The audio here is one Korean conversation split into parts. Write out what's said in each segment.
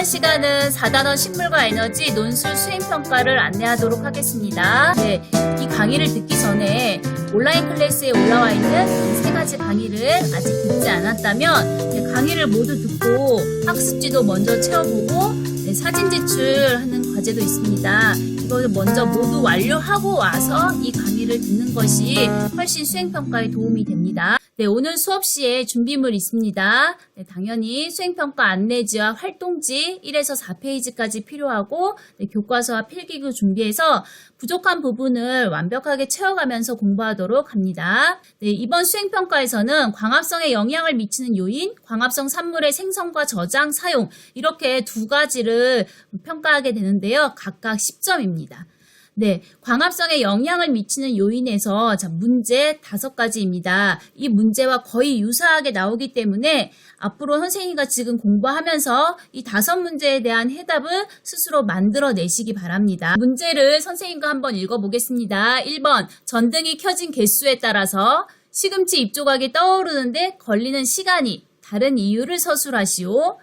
이번 시간은 4단원 식물과 에너지 논술 수행평가를 안내하도록 하겠습니다. 네, 이 강의를 듣기 전에 온라인 클래스에 올라와 있는 이 3가지 강의를 아직 듣지 않았다면 강의를 모두 듣고 학습지도 먼저 채워보고 사진 제출하는 과제도 있습니다. 이걸 먼저 모두 완료하고 와서 이 강의를 듣는 것이 훨씬 수행평가에 도움이 됩니다. 네, 오늘 수업 시에 준비물 있습니다. 네, 당연히 수행평가 안내지와 활동지 1에서 4페이지까지 필요하고 교과서와 필기구 준비해서 부족한 부분을 완벽하게 채워가면서 공부하도록 합니다. 네, 이번 수행평가에서는 광합성에 영향을 미치는 요인, 광합성 산물의 생성과 저장, 사용 이렇게 2가지를 평가하게 되는데요. 각각 10점입니다. 네, 광합성에 영향을 미치는 요인에서 문제 5가지입니다. 이 문제와 거의 유사하게 나오기 때문에 앞으로 선생님과 지금 공부하면서 이 5문제에 대한 해답을 스스로 만들어내시기 바랍니다. 문제를 선생님과 한번 읽어보겠습니다. 1번, 전등이 켜진 개수에 따라서 시금치 입조각이 떠오르는데 걸리는 시간이 다른 이유를 서술하시오.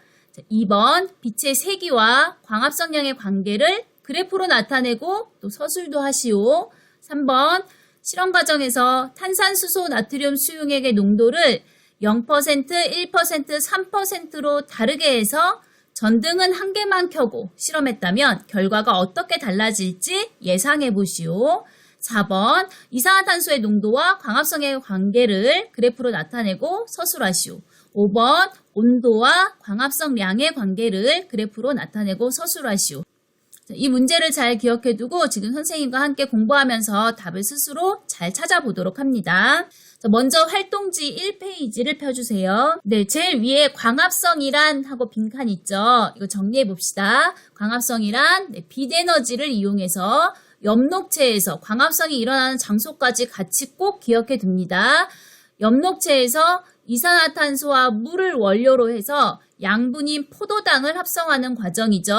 2번, 빛의 세기와 광합성량의 관계를 그래프로 나타내고 또 서술도 하시오. 3번, 실험 과정에서 탄산수소 나트륨 수용액의 농도를 0%, 1%, 3%로 다르게 해서 전등은 한 개만 켜고 실험했다면 결과가 어떻게 달라질지 예상해 보시오. 4번, 이산화탄소의 농도와 광합성의 관계를 그래프로 나타내고 서술하시오. 5번, 온도와 광합성량의 관계를 그래프로 나타내고 서술하시오. 이 문제를 잘 기억해두고 지금 선생님과 함께 공부하면서 답을 스스로 잘 찾아보도록 합니다. 먼저 활동지 1페이지를 펴주세요. 네, 제일 위에 광합성이란 하고 빈칸 있죠. 이거 정리해 봅시다. 광합성이란 빛에너지를 이용해서 엽록체에서 광합성이 일어나는 장소까지 같이 꼭 기억해 둡니다. 엽록체에서 이산화탄소와 물을 원료로 해서 양분인 포도당을 합성하는 과정이죠.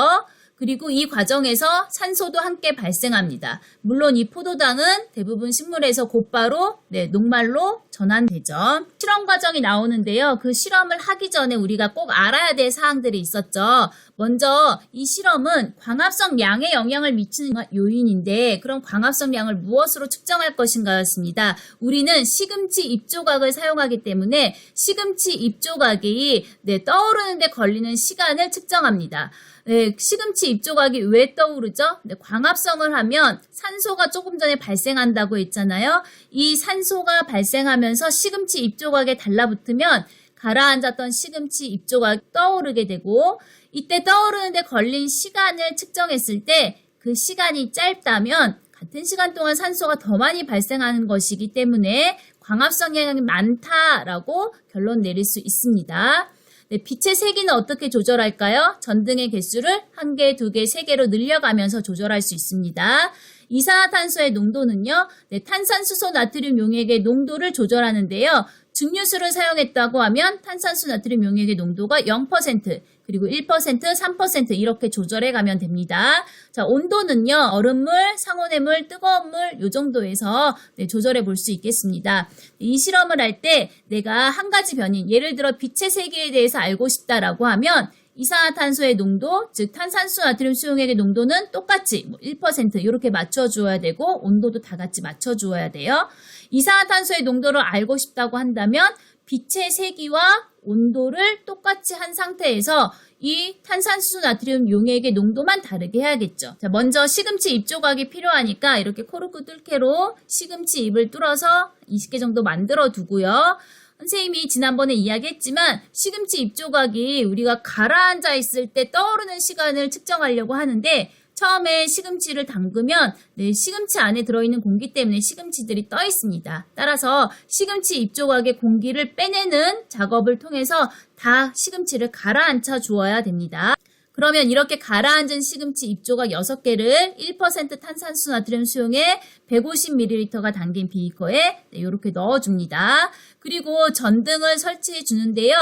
그리고 이 과정에서 산소도 함께 발생합니다. 물론 이 포도당은 대부분 식물에서 곧바로 녹말로 전환되죠. 실험 과정이 나오는데요. 그 실험을 하기 전에 우리가 꼭 알아야 될 사항들이 있었죠. 먼저 이 실험은 광합성량에 영향을 미치는 요인인데 그럼 광합성량을 무엇으로 측정할 것인가였습니다. 우리는 시금치 입조각을 사용하기 때문에 시금치 입조각이 떠오르는데 걸리는 시간을 측정합니다. 네, 시금치 입조각이 왜 떠오르죠? 광합성을 하면 산소가 조금 전에 발생한다고 했잖아요. 이 산소가 발생하면서 시금치 입조각에 달라붙으면 가라앉았던 시금치 입조각이 떠오르게 되고 이때 떠오르는데 걸린 시간을 측정했을 때 그 시간이 짧다면 같은 시간 동안 산소가 더 많이 발생하는 것이기 때문에 광합성 영향이 많다라고 결론 내릴 수 있습니다. 네, 빛의 세기는 어떻게 조절할까요? 전등의 개수를 1개, 2개, 3개로 늘려가면서 조절할 수 있습니다. 이산화탄소의 농도는요, 탄산수소 나트륨 용액의 농도를 조절하는데요. 증류수를 사용했다고 하면 탄산수 나트륨 용액의 농도가 0%, 그리고 1%, 3% 이렇게 조절해 가면 됩니다. 자, 온도는요, 얼음물, 상온의 뜨거운 물, 요 정도에서 조절해 볼 수 있겠습니다. 이 실험을 할 때 내가 한 가지 변인, 예를 들어 빛의 세기에 대해서 알고 싶다라고 하면 이산화탄소의 농도, 즉 탄산수 나트륨 수용액의 농도는 똑같이 1% 이렇게 맞춰주어야 되고 온도도 다 같이 맞춰주어야 돼요. 이산화탄소의 농도를 알고 싶다고 한다면 빛의 세기와 온도를 똑같이 한 상태에서 이 탄산수 나트륨 용액의 농도만 다르게 해야겠죠. 자, 먼저 시금치 입조각이 필요하니까 이렇게 코르크 뚫개로 시금치 잎을 뚫어서 20개 정도 만들어 두고요. 선생님이 지난번에 이야기했지만 시금치 입조각이 우리가 가라앉아 있을 때 떠오르는 시간을 측정하려고 하는데 처음에 시금치를 담그면 시금치 안에 들어있는 공기 때문에 시금치들이 떠 있습니다. 따라서 시금치 입조각의 공기를 빼내는 작업을 통해서 다 시금치를 가라앉혀 주어야 됩니다. 그러면 이렇게 가라앉은 시금치 입조각 6개를 1% 탄산수 나트륨 수용에 150ml가 담긴 비커에 이렇게 넣어줍니다. 그리고 전등을 설치해 주는데요.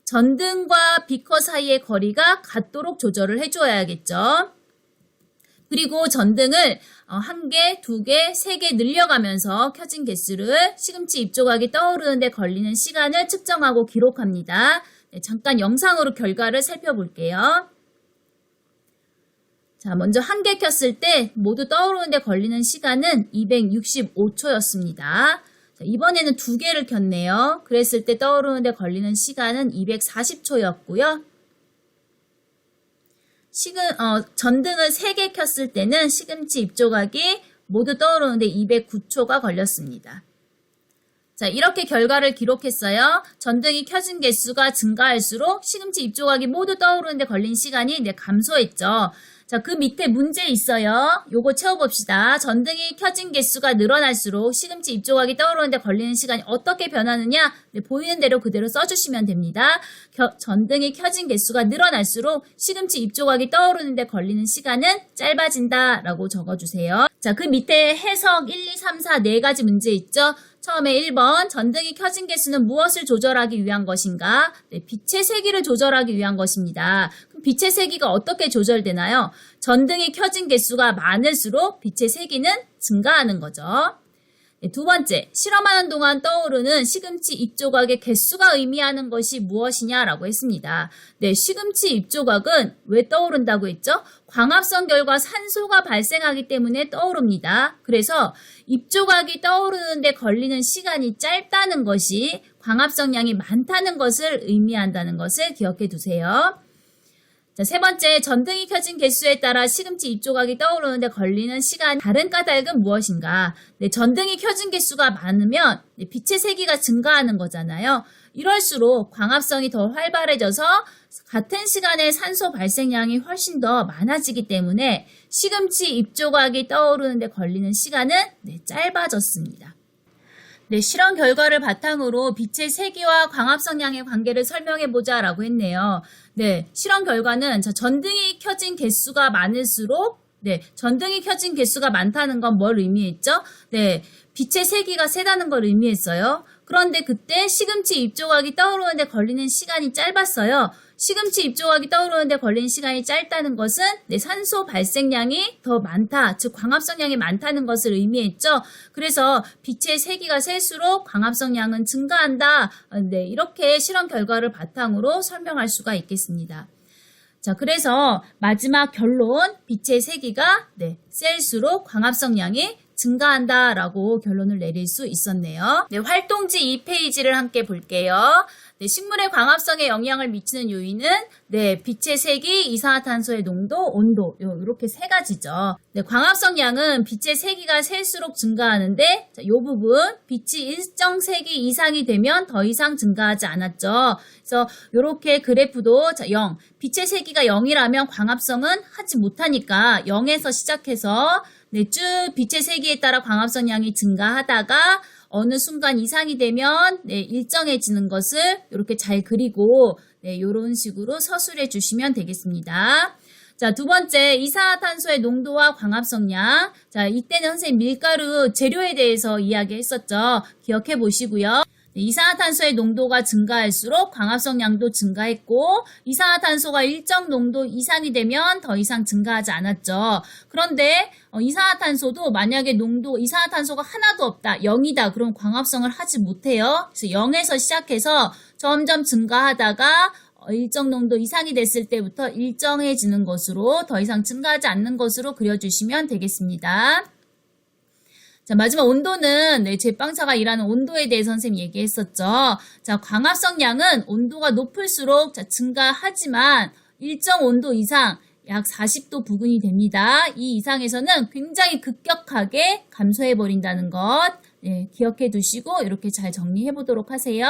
전등과 비커 사이의 거리가 같도록 조절을 해줘야겠죠. 그리고 전등을 1개, 2개, 3개 늘려가면서 켜진 개수를 시금치 입조각이 떠오르는데 걸리는 시간을 측정하고 기록합니다. 잠깐 영상으로 결과를 살펴볼게요. 자, 먼저 한 개 켰을 때 모두 떠오르는데 걸리는 시간은 265초였습니다. 이번에는 두 개를 켰네요. 그랬을 때 떠오르는데 걸리는 시간은 240초였고요. 전등을 3개 켰을 때는 시금치 입조각이 모두 떠오르는데 209초가 걸렸습니다. 자, 이렇게 결과를 기록했어요. 전등이 켜진 개수가 증가할수록 시금치 입조각이 모두 떠오르는데 걸린 시간이 감소했죠. 자, 그 밑에 문제 있어요. 요거 채워봅시다. 전등이 켜진 개수가 늘어날수록 시금치 입조각이 떠오르는데 걸리는 시간이 어떻게 변하느냐? 보이는 대로 그대로 써주시면 됩니다. 전등이 켜진 개수가 늘어날수록 시금치 입조각이 떠오르는데 걸리는 시간은 짧아진다 라고 적어주세요. 자, 그 밑에 해석 1, 2, 3, 4 4가지 문제 있죠? 처음에 1번 전등이 켜진 개수는 무엇을 조절하기 위한 것인가? 빛의 세기를 조절하기 위한 것입니다. 그럼 빛의 세기가 어떻게 조절되나요? 전등이 켜진 개수가 많을수록 빛의 세기는 증가하는 거죠. 두 번째, 실험하는 동안 떠오르는 시금치 입조각의 개수가 의미하는 것이 무엇이냐라고 했습니다. 네, 시금치 입조각은 왜 떠오른다고 했죠? 광합성 결과 산소가 발생하기 때문에 떠오릅니다. 그래서 입조각이 떠오르는데 걸리는 시간이 짧다는 것이 광합성량이 많다는 것을 의미한다는 것을 기억해 두세요. 자, 세 번째, 전등이 켜진 개수에 따라 시금치 입조각이 떠오르는데 걸리는 시간 다른 까닭은 무엇인가? 네, 전등이 켜진 개수가 많으면 빛의 세기가 증가하는 거잖아요. 이럴수록 광합성이 더 활발해져서 같은 시간에 산소 발생량이 훨씬 더 많아지기 때문에 시금치 입조각이 떠오르는데 걸리는 시간은 짧아졌습니다. 네, 실험 결과를 바탕으로 빛의 세기와 광합성량의 관계를 설명해보자 라고 했네요. 네, 실험 결과는 전등이 켜진 개수가 많을수록 전등이 켜진 개수가 많다는 건 뭘 의미했죠? 네, 빛의 세기가 세다는 걸 의미했어요. 그런데 그때 시금치 입조각이 떠오르는데 걸리는 시간이 짧았어요. 시금치 입조각이 떠오르는데 걸린 시간이 짧다는 것은 산소 발생량이 더 많다, 즉 광합성량이 많다는 것을 의미했죠. 그래서 빛의 세기가 셀수록 광합성량은 증가한다. 이렇게 실험 결과를 바탕으로 설명할 수가 있겠습니다. 자, 그래서 마지막 결론, 빛의 세기가 셀수록 광합성량이 증가한다라고 결론을 내릴 수 있었네요. 네, 활동지 2페이지를 함께 볼게요. 네, 식물의 광합성에 영향을 미치는 요인은 빛의 세기, 이산화탄소의 농도, 온도 이렇게 세 가지죠. 네, 광합성량은 빛의 세기가 셀수록 증가하는데 이 부분 빛이 일정 세기 이상이 되면 더 이상 증가하지 않았죠. 그래서 이렇게 그래프도 0, 빛의 세기가 0이라면 광합성은 하지 못하니까 0에서 시작해서 쭉 빛의 세기에 따라 광합성량이 증가하다가 어느 순간 이상이 되면 일정해지는 것을 이렇게 잘 그리고 이런 식으로 서술해 주시면 되겠습니다. 자, 두 번째, 이산화탄소의 농도와 광합성량. 자, 이때는 선생님 밀가루 재료에 대해서 이야기했었죠. 기억해 보시고요. 이산화탄소의 농도가 증가할수록 광합성량도 증가했고 이산화탄소가 일정 농도 이상이 되면 더 이상 증가하지 않았죠. 그런데 이산화탄소도 만약에 이산화탄소가 하나도 없다, 0이다, 그럼 광합성을 하지 못해요. 그래서 0에서 시작해서 점점 증가하다가 일정 농도 이상이 됐을 때부터 일정해지는 것으로 더 이상 증가하지 않는 것으로 그려주시면 되겠습니다. 자, 마지막 온도는 제빵사가 일하는 온도에 대해서 선생님이 얘기했었죠. 자, 광합성량은 온도가 높을수록 증가하지만 일정 온도 이상 약 40도 부근이 됩니다. 이 이상에서는 굉장히 급격하게 감소해버린다는 것 기억해 두시고 이렇게 잘 정리해 보도록 하세요.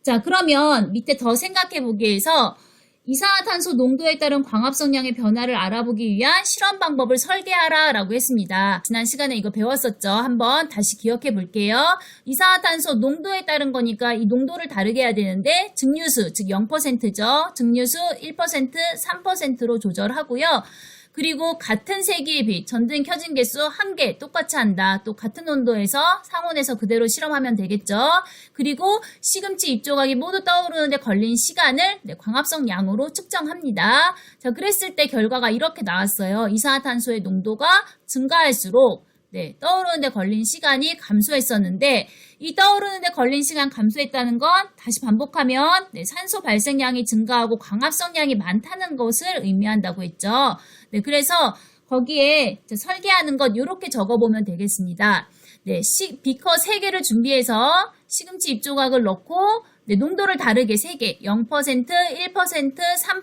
자, 그러면 밑에 더 생각해 보기 위해서 이산화탄소 농도에 따른 광합성량의 변화를 알아보기 위한 실험 방법을 설계하라 라고 했습니다. 지난 시간에 이거 배웠었죠. 한번 다시 기억해 볼게요. 이산화탄소 농도에 따른 거니까 이 농도를 다르게 해야 되는데 증류수, 즉 0%죠. 증류수 1%, 3%로 조절하고요. 그리고 같은 세기의 빛, 전등 켜진 개수 1개 똑같이 한다. 또 같은 온도에서 상온에서 그대로 실험하면 되겠죠. 그리고 시금치 입조각이 모두 떠오르는데 걸린 시간을 광합성 양으로 측정합니다. 자, 그랬을 때 결과가 이렇게 나왔어요. 이산화탄소의 농도가 증가할수록 네, 떠오르는데 걸린 시간이 감소했었는데 이 떠오르는데 걸린 시간 감소했다는 건 다시 반복하면 네, 산소 발생량이 증가하고 광합성량이 많다는 것을 의미한다고 했죠. 네, 그래서 거기에 설계하는 것 이렇게 적어보면 되겠습니다. 네, 비커 3개를 준비해서 시금치 입조각을 넣고 네, 농도를 다르게 3개, 0%, 1%,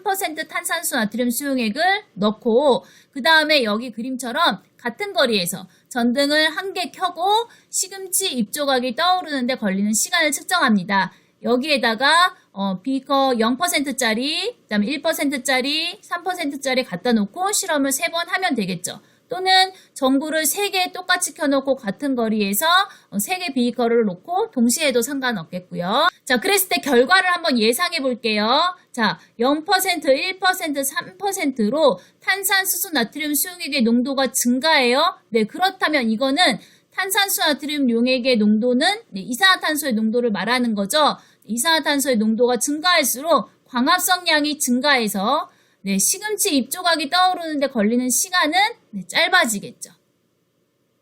3% 탄산수 나트륨 수용액을 넣고 그 다음에 여기 그림처럼 같은 거리에서 전등을 1개 켜고 시금치 입조각이 떠오르는데 걸리는 시간을 측정합니다. 여기에다가 비커 0%짜리, 그 다음에 1%짜리, 3%짜리 갖다 놓고 실험을 3번 하면 되겠죠. 또는 전구를 3개 똑같이 켜놓고 같은 거리에서 3개 비커를 놓고 동시에 해도 상관없겠고요. 자, 그랬을 때 결과를 한번 예상해 볼게요. 자, 0%, 1%, 3%로 탄산수소 나트륨 수용액의 농도가 증가해요. 네, 그렇다면 이거는 탄산수 나트륨 용액의 농도는 네, 이산화탄소의 농도를 말하는 거죠. 이산화탄소의 농도가 증가할수록 광합성량이 증가해서 네, 시금치 입조각이 떠오르는데 걸리는 시간은 네, 짧아지겠죠.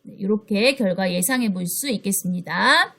네, 이렇게 결과 예상해 볼 수 있겠습니다.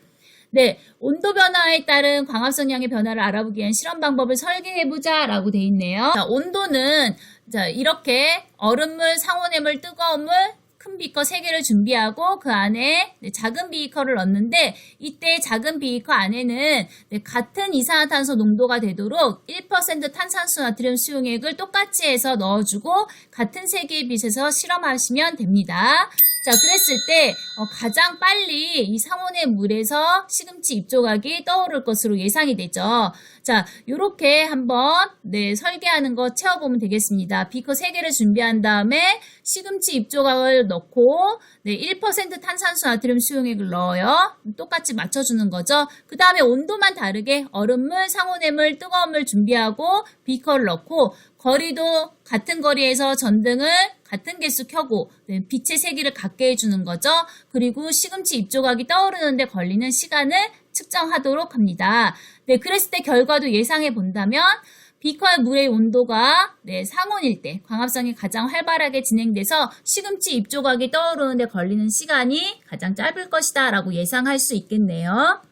네, 온도 변화에 따른 광합성량의 변화를 알아보기 위한 실험 방법을 설계해보자 라고 돼 있네요. 자, 온도는 자, 이렇게 얼음물, 상온의 뜨거운 물, 큰 비커 3개를 준비하고 그 안에 작은 비커를 넣는데 이때 작은 비커 안에는 같은 이산화탄소 농도가 되도록 1% 탄산수 나트륨 수용액을 똑같이 해서 넣어주고 같은 세기에 빗해서 실험하시면 됩니다. 자, 그랬을 때 가장 빨리 이 상온의 물에서 시금치 입조각이 떠오를 것으로 예상이 되죠. 자, 요렇게 한번 네, 설계하는 거 채워보면 되겠습니다. 비커 3개를 준비한 다음에 시금치 입조각을 넣고 네, 1% 탄산수 나트륨 수용액을 넣어요. 똑같이 맞춰주는 거죠. 그 다음에 온도만 다르게 얼음물, 상온의 물, 뜨거운 물 준비하고 비커를 넣고 거리도 같은 거리에서 전등을 같은 개수 켜고 네, 빛의 세기를 같게 해주는 거죠. 그리고 시금치 입조각이 떠오르는데 걸리는 시간을 측정하도록 합니다. 네, 그랬을 때 결과도 예상해 본다면 비커의 물의 온도가 네, 상온일 때 광합성이 가장 활발하게 진행돼서 시금치 입조각이 떠오르는데 걸리는 시간이 가장 짧을 것이다 라고 예상할 수 있겠네요.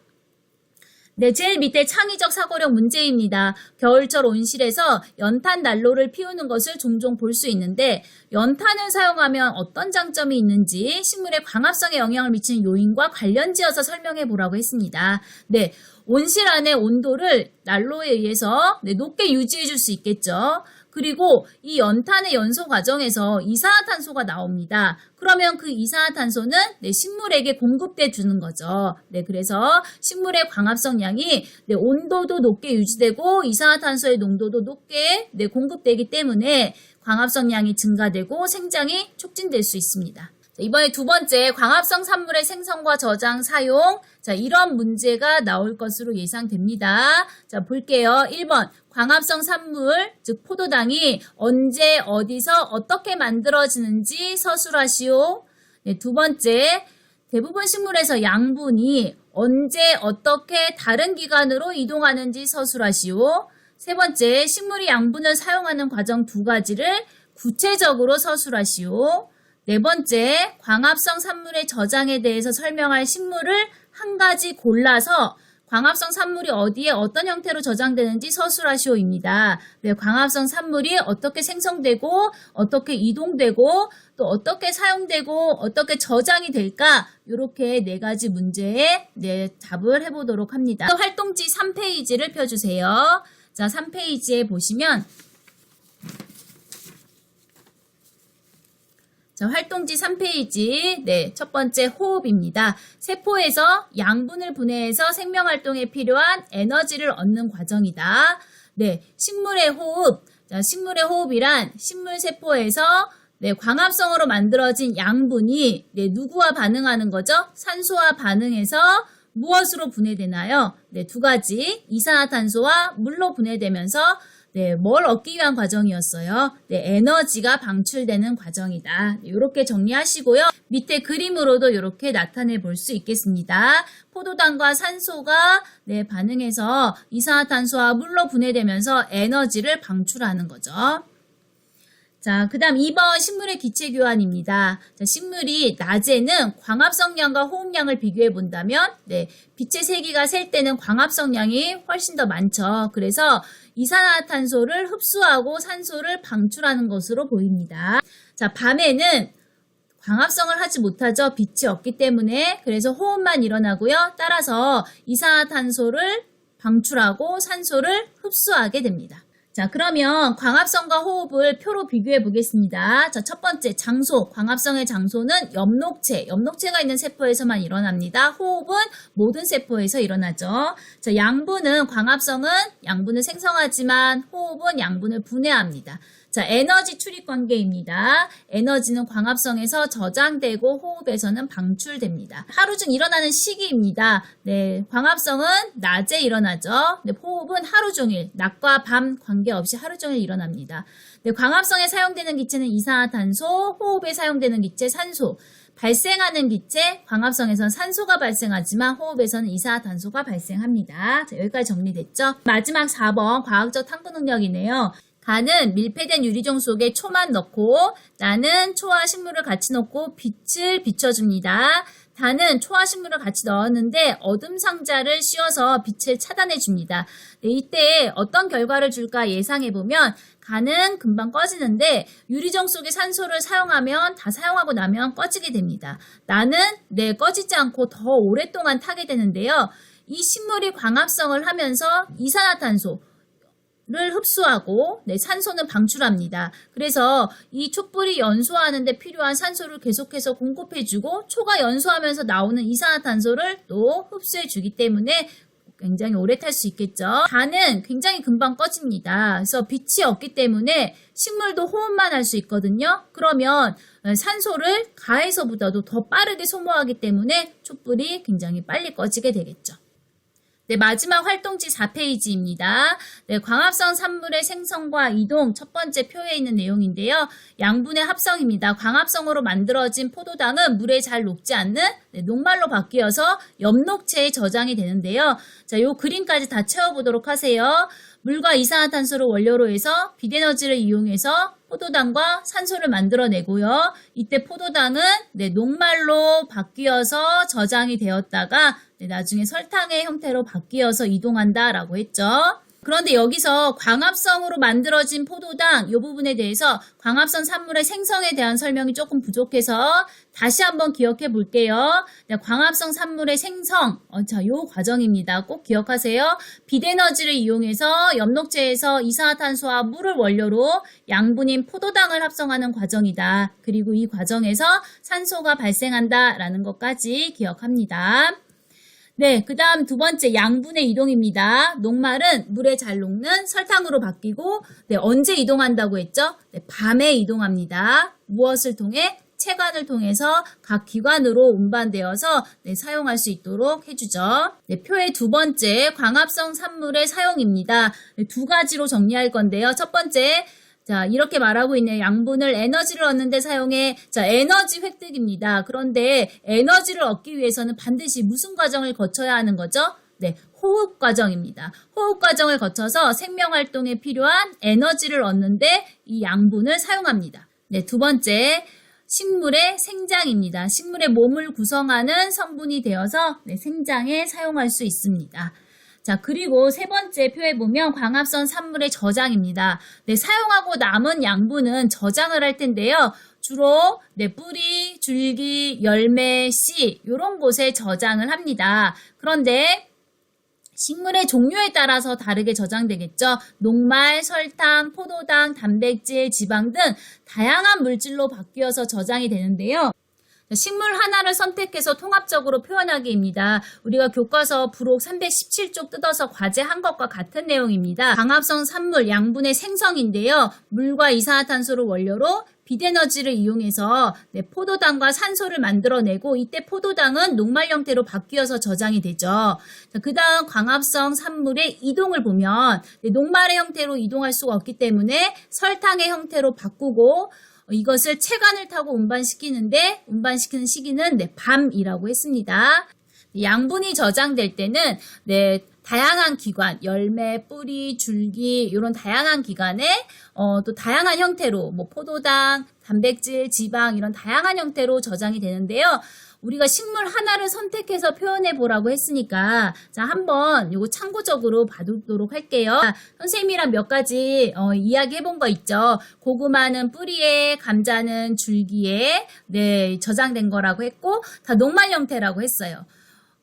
네, 제일 밑에 창의적 사고력 문제입니다. 겨울철 온실에서 연탄 난로를 피우는 것을 종종 볼 수 있는데 연탄을 사용하면 어떤 장점이 있는지 식물의 광합성에 영향을 미치는 요인과 관련지어서 설명해 보라고 했습니다. 네, 온실 안의 온도를 난로에 의해서 네, 높게 유지해 줄 수 있겠죠. 그리고 이 연탄의 연소 과정에서 이산화탄소가 나옵니다. 그러면 그 이산화탄소는 네, 식물에게 공급돼 주는 거죠. 네, 그래서 식물의 광합성량이 네, 온도도 높게 유지되고 이산화탄소의 농도도 높게 네, 공급되기 때문에 광합성량이 증가되고 생장이 촉진될 수 있습니다. 이번에 두 번째, 광합성 산물의 생성과 저장, 사용. 자, 이런 문제가 나올 것으로 예상됩니다. 자, 볼게요. 1번, 광합성 산물, 즉 포도당이 언제, 어디서, 어떻게 만들어지는지 서술하시오. 네, 두 번째, 대부분 식물에서 양분이 언제, 어떻게, 다른 기관으로 이동하는지 서술하시오. 세 번째, 식물이 양분을 사용하는 과정 2가지를 구체적으로 서술하시오. 네 번째, 광합성 산물의 저장에 대해서 설명할 식물을 한 가지 골라서 광합성 산물이 어디에 어떤 형태로 저장되는지 서술하시오입니다. 네, 광합성 산물이 어떻게 생성되고 어떻게 이동되고 또 어떻게 사용되고 어떻게 저장이 될까 이렇게 4가지 문제에 네, 답을 해보도록 합니다. 활동지 3페이지를 펴주세요. 자, 3페이지에 보시면 자, 활동지 3페이지, 네, 첫 번째 호흡입니다. 세포에서 양분을 분해해서 생명활동에 필요한 에너지를 얻는 과정이다. 네, 식물의 호흡. 자, 식물의 호흡이란 식물세포에서 네, 광합성으로 만들어진 양분이 네, 누구와 반응하는 거죠? 산소와 반응해서 무엇으로 분해되나요? 네, 2가지, 이산화탄소와 물로 분해되면서 네, 뭘 얻기 위한 과정이었어요? 네, 에너지가 방출되는 과정이다. 이렇게 정리하시고요. 밑에 그림으로도 이렇게 나타내 볼 수 있겠습니다. 포도당과 산소가 네, 반응해서 이산화탄소와 물로 분해되면서 에너지를 방출하는 거죠. 자, 그 다음 2번 식물의 기체 교환입니다. 자, 식물이 낮에는 광합성량과 호흡량을 비교해 본다면, 빛의 세기가 셀 때는 광합성량이 훨씬 더 많죠. 그래서 이산화탄소를 흡수하고 산소를 방출하는 것으로 보입니다. 자, 밤에는 광합성을 하지 못하죠. 빛이 없기 때문에. 그래서 호흡만 일어나고요. 따라서 이산화탄소를 방출하고 산소를 흡수하게 됩니다. 자, 그러면 광합성과 호흡을 표로 비교해 보겠습니다. 자, 첫 번째 장소, 광합성의 장소는 엽록체가 있는 세포에서만 일어납니다. 호흡은 모든 세포에서 일어나죠. 자, 광합성은 양분을 생성하지만 호흡은 양분을 분해합니다. 자, 에너지 출입 관계입니다. 에너지는 광합성에서 저장되고 호흡에서는 방출됩니다. 하루 중 일어나는 시기입니다. 광합성은 낮에 일어나죠. 호흡은 하루 종일, 낮과 밤 관계없이 하루 종일 일어납니다. 광합성에 사용되는 기체는 이산화탄소, 호흡에 사용되는 기체 산소. 발생하는 기체, 광합성에서는 산소가 발생하지만 호흡에서는 이산화탄소가 발생합니다. 자, 여기까지 정리됐죠? 마지막 4번 과학적 탐구 능력이네요. 가는 밀폐된 유리종 속에 초만 넣고 나는 초와 식물을 같이 넣고 빛을 비춰줍니다. 다는 초와 식물을 같이 넣었는데 어둠 상자를 씌워서 빛을 차단해 줍니다. 이때 어떤 결과를 줄까 예상해보면 가는 금방 꺼지는데 유리종 속에 산소를 다 사용하고 나면 꺼지게 됩니다. 나는 꺼지지 않고 더 오랫동안 타게 되는데요. 이 식물이 광합성을 하면서 이산화탄소 를 흡수하고 산소는 방출합니다. 그래서 이 촛불이 연소하는데 필요한 산소를 계속해서 공급해주고 초가 연소하면서 나오는 이산화탄소를 또 흡수해주기 때문에 굉장히 오래 탈 수 있겠죠. 가는 굉장히 금방 꺼집니다. 그래서 빛이 없기 때문에 식물도 호흡만 할 수 있거든요. 그러면 산소를 가에서보다도 더 빠르게 소모하기 때문에 촛불이 굉장히 빨리 꺼지게 되겠죠. 마지막 활동지 4페이지입니다. 광합성 산물의 생성과 이동 첫 번째 표에 있는 내용인데요. 양분의 합성입니다. 광합성으로 만들어진 포도당은 물에 잘 녹지 않는 녹말로 바뀌어서 엽록체에 저장이 되는데요. 자, 요 그림까지 다 채워보도록 하세요. 물과 이산화탄소를 원료로 해서 빛에너지를 이용해서 포도당과 산소를 만들어내고요. 이때 포도당은 녹말로 바뀌어서 저장이 되었다가 나중에 설탕의 형태로 바뀌어서 이동한다라고 했죠. 그런데 여기서 광합성으로 만들어진 포도당 이 부분에 대해서 광합성 산물의 생성에 대한 설명이 조금 부족해서 다시 한번 기억해 볼게요. 광합성 산물의 생성, 이 과정입니다. 꼭 기억하세요. 빛에너지를 이용해서 엽록체에서 이산화탄소와 물을 원료로 양분인 포도당을 합성하는 과정이다. 그리고 이 과정에서 산소가 발생한다라는 것까지 기억합니다. 그 다음 두 번째 양분의 이동입니다. 녹말은 물에 잘 녹는 설탕으로 바뀌고 언제 이동한다고 했죠? 밤에 이동합니다. 무엇을 통해? 체관을 통해서 각 기관으로 운반되어서 사용할 수 있도록 해주죠. 표의 두 번째 광합성 산물의 사용입니다. 두 가지로 정리할 건데요. 첫 번째, 자, 이렇게 말하고 있네요. 양분을 에너지를 얻는 데 사용해. 자, 에너지 획득입니다. 그런데 에너지를 얻기 위해서는 반드시 무슨 과정을 거쳐야 하는 거죠? 호흡 과정입니다. 호흡 과정을 거쳐서 생명활동에 필요한 에너지를 얻는데 이 양분을 사용합니다. 두 번째, 식물의 생장입니다. 식물의 몸을 구성하는 성분이 되어서 생장에 사용할 수 있습니다. 자, 그리고 세 번째 표에 보면 광합성 산물의 저장입니다. 사용하고 남은 양분은 저장을 할 텐데요. 주로 뿌리, 줄기, 열매, 씨 이런 곳에 저장을 합니다. 그런데 식물의 종류에 따라서 다르게 저장되겠죠. 녹말, 설탕, 포도당, 단백질, 지방 등 다양한 물질로 바뀌어서 저장이 되는데요. 식물 하나를 선택해서 통합적으로 표현하기입니다. 우리가 교과서 부록 317쪽 뜯어서 과제한 것과 같은 내용입니다. 광합성 산물 양분의 생성인데요. 물과 이산화탄소를 원료로 빛에너지를 이용해서 포도당과 산소를 만들어내고 이때 포도당은 녹말 형태로 바뀌어서 저장이 되죠. 그 다음 광합성 산물의 이동을 보면 녹말의 형태로 이동할 수가 없기 때문에 설탕의 형태로 바꾸고 이것을 체관을 타고 운반시키는데 운반시키는 시기는 밤이라고 했습니다. 양분이 저장될 때는 다양한 기관, 열매, 뿌리, 줄기 이런 다양한 기관에 또 다양한 형태로 뭐 포도당, 단백질, 지방 이런 다양한 형태로 저장이 되는데요. 우리가 식물 하나를 선택해서 표현해 보라고 했으니까 자 한번 요거 참고적으로 봐두도록 할게요. 선생님이랑 몇 가지 이야기 해본 거 있죠. 고구마는 뿌리에, 감자는 줄기에 네, 저장된 거라고 했고 다 녹말 형태라고 했어요.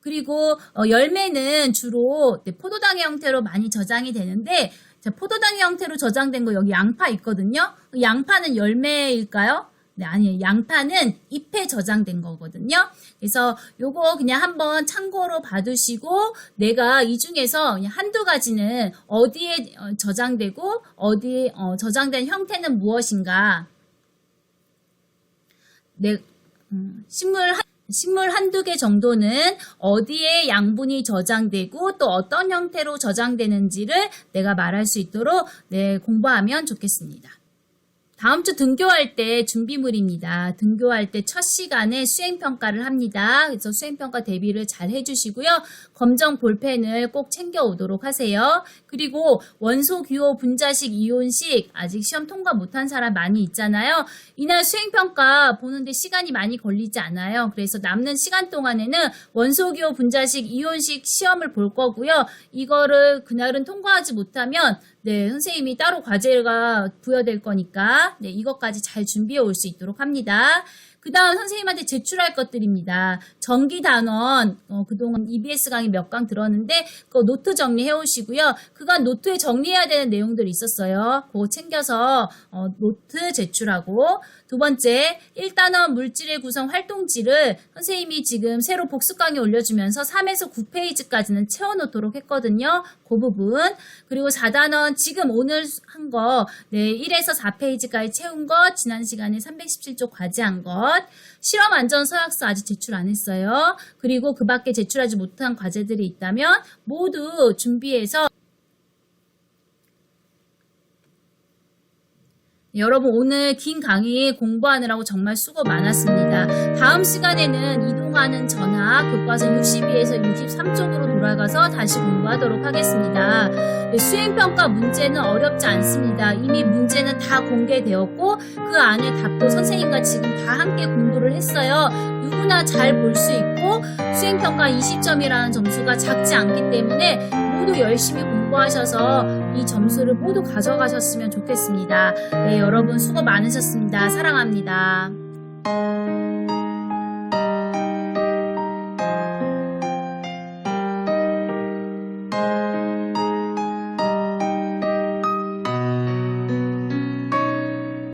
그리고 열매는 주로 네, 포도당의 형태로 많이 저장이 되는데 자, 포도당의 형태로 저장된 거 여기 양파 있거든요. 양파는 열매일까요? 네, 아니에요. 양파는 잎에 저장된 거거든요. 그래서 요거 그냥 한번 참고로 봐두시고 내가 이 중에서 그냥 한두 가지는 어디에 저장되고 어디에 저장된 형태는 무엇인가 식물 한두 개 정도는 어디에 양분이 저장되고 또 어떤 형태로 저장되는지를 내가 말할 수 있도록 네, 공부하면 좋겠습니다. 다음 주 등교할 때 준비물입니다. 등교할 때 첫 시간에 수행평가를 합니다. 그래서 수행평가 대비를 잘 해주시고요. 검정 볼펜을 꼭 챙겨오도록 하세요. 그리고 원소, 기호, 분자식, 이온식 아직 시험 통과 못한 사람 많이 있잖아요. 이날 수행평가 보는데 시간이 많이 걸리지 않아요. 그래서 남는 시간 동안에는 원소, 기호, 분자식, 이온식 시험을 볼 거고요. 이거를 그날은 통과하지 못하면 네, 선생님이 따로 과제가 부여될 거니까 네, 이것까지 잘 준비해 올 수 있도록 합니다. 그 다음 선생님한테 제출할 것들입니다. 전기단원 그동안 EBS 강의 몇 강 들었는데 그거 노트 정리해 오시고요. 그간 노트에 정리해야 되는 내용들이 있었어요. 그거 챙겨서 노트 제출하고 두 번째 1단원 물질의 구성 활동지를 선생님이 지금 새로 복습 강의 올려주면서 3에서 9페이지까지는 채워놓도록 했거든요. 그 부분 그리고 4단원 지금 오늘 한 거 네, 1에서 4페이지까지 채운 것 지난 시간에 317쪽 과제한 것 실험 안전 서약서 아직 제출 안 했어요. 그리고 그 밖에 제출하지 못한 과제들이 있다면 모두 준비해서 여러분 오늘 긴 강의 공부하느라고 정말 수고 많았습니다. 다음 시간에는 이동하는 전학 교과서 62에서 63쪽으로 돌아가서 다시 공부하도록 하겠습니다. 네, 수행평가 문제는 어렵지 않습니다. 이미 문제는 다 공개되었고 그 안에 답도 선생님과 지금 다 함께 공부를 했어요. 누구나 잘 볼 수 있고 수행평가 20점이라는 점수가 작지 않기 때문에 모두 열심히 공부하셔서 이 점수를 모두 가져가셨으면 좋겠습니다. 네, 여러분 수고 많으셨습니다. 사랑합니다.